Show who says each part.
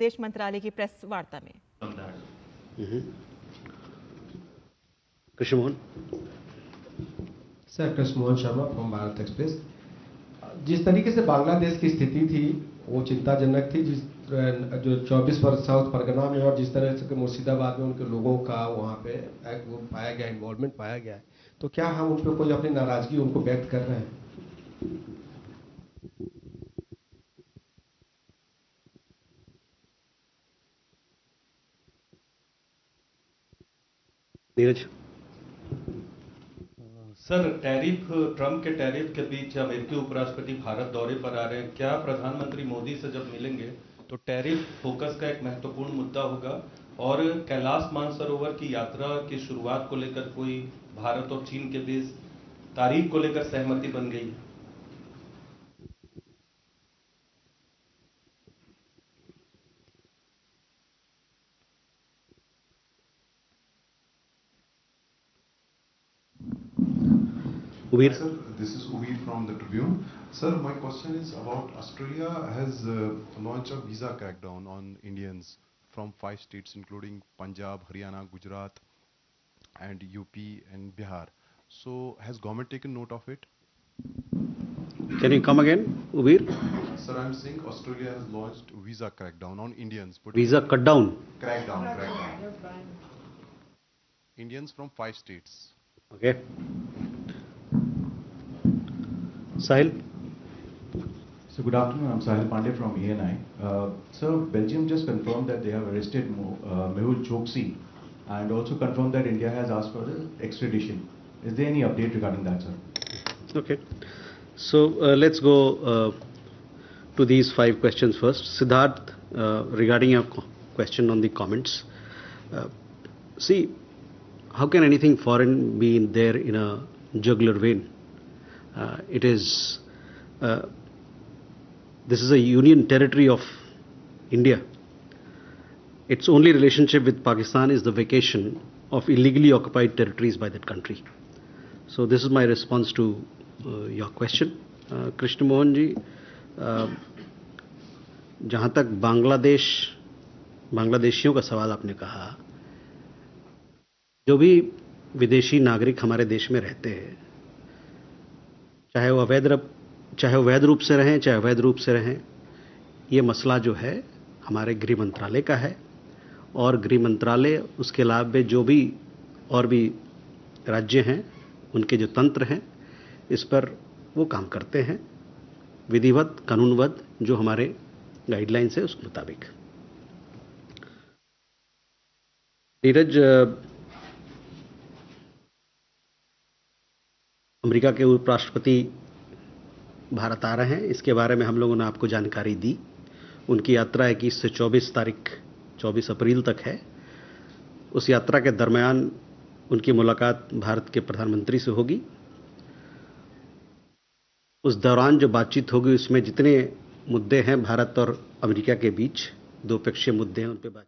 Speaker 1: विदेश मंत्रालय की प्रेस वार्ता में।
Speaker 2: Krishna Mohan
Speaker 3: sir, Krishna Mohan Sharma from Bharat express. जिस तरीके से बांग्लादेश की स्थिति थी वो चिंताजनक थी, जो 24 साउथ परगना में और जिस तरह से मुर्शिदाबाद में उनके लोगों का वहाँ पे वो पाया गया, इन्वॉल्वमेंट पाया गया है, तो क्या हम उन पर कोई अपनी नाराजगी उनको व्यक्त कर रहे हैं?
Speaker 2: नीरज।
Speaker 4: सर, ट्रंप के टैरिफ के बीच अमेरिकी उपराष्ट्रपति भारत दौरे पर आ रहे हैं। क्या प्रधानमंत्री मोदी से जब मिलेंगे तो टैरिफ फोकस का एक महत्वपूर्ण मुद्दा होगा? और कैलाश मानसरोवर की यात्रा की शुरुआत को लेकर कोई भारत और चीन के बीच तारीख को लेकर सहमति बन गई है?
Speaker 2: Ubir.
Speaker 5: Sir, this is Ubir from the Tribune. Sir, my question is about Australia has launched a visa crackdown on Indians from 5 states including Punjab, Haryana, Gujarat and UP and Bihar. So has government taken note of it?
Speaker 2: Can you come again, Ubir?
Speaker 5: Sir, I am saying Australia has launched visa crackdown on Indians.
Speaker 2: Visa cut down.
Speaker 5: Crackdown. Indians from 5 states.
Speaker 2: Okay. Sahil.
Speaker 6: So good afternoon, I'm Sahil Pandey from ENI. Sir, Belgium just confirmed that they have arrested Mehul Choksi and also confirmed that India has asked for the extradition. Is there any update regarding that, sir?
Speaker 2: Okay. So let's go to these 5 questions first. Siddharth, regarding your question on the comments. See, how can anything foreign be in there in a jugular vein? This is a union territory of India. Its only relationship with Pakistan is the vacation of illegally occupied territories by that country. So this is my response to your question. Krishna Mohan ji, जहाँ तक बांग्लादेशियों का सवाल आपने कहा, जो भी विदेशी नागरिक हमारे देश में रहते हैं, चाहे वो वैध रूप से रहें, चाहे अवैध रूप से रहें, ये मसला जो है हमारे गृह मंत्रालय का है और गृह मंत्रालय उसके लाभ में जो भी और भी राज्य हैं उनके जो तंत्र हैं इस पर वो काम करते हैं विधिवत, कानूनबद्ध जो हमारे गाइडलाइंस है उसके मुताबिक। नीरज, अमेरिका के उपराष्ट्रपति भारत आ रहे हैं, इसके बारे में हम लोगों ने आपको जानकारी दी। उनकी यात्रा 21 से 24 अप्रैल तक है। उस यात्रा के दरमियान उनकी मुलाकात भारत के प्रधानमंत्री से होगी। उस दौरान जो बातचीत होगी उसमें जितने मुद्दे हैं भारत और अमेरिका के बीच, द्विपक्षीय मुद्दे हैं, उन पर बात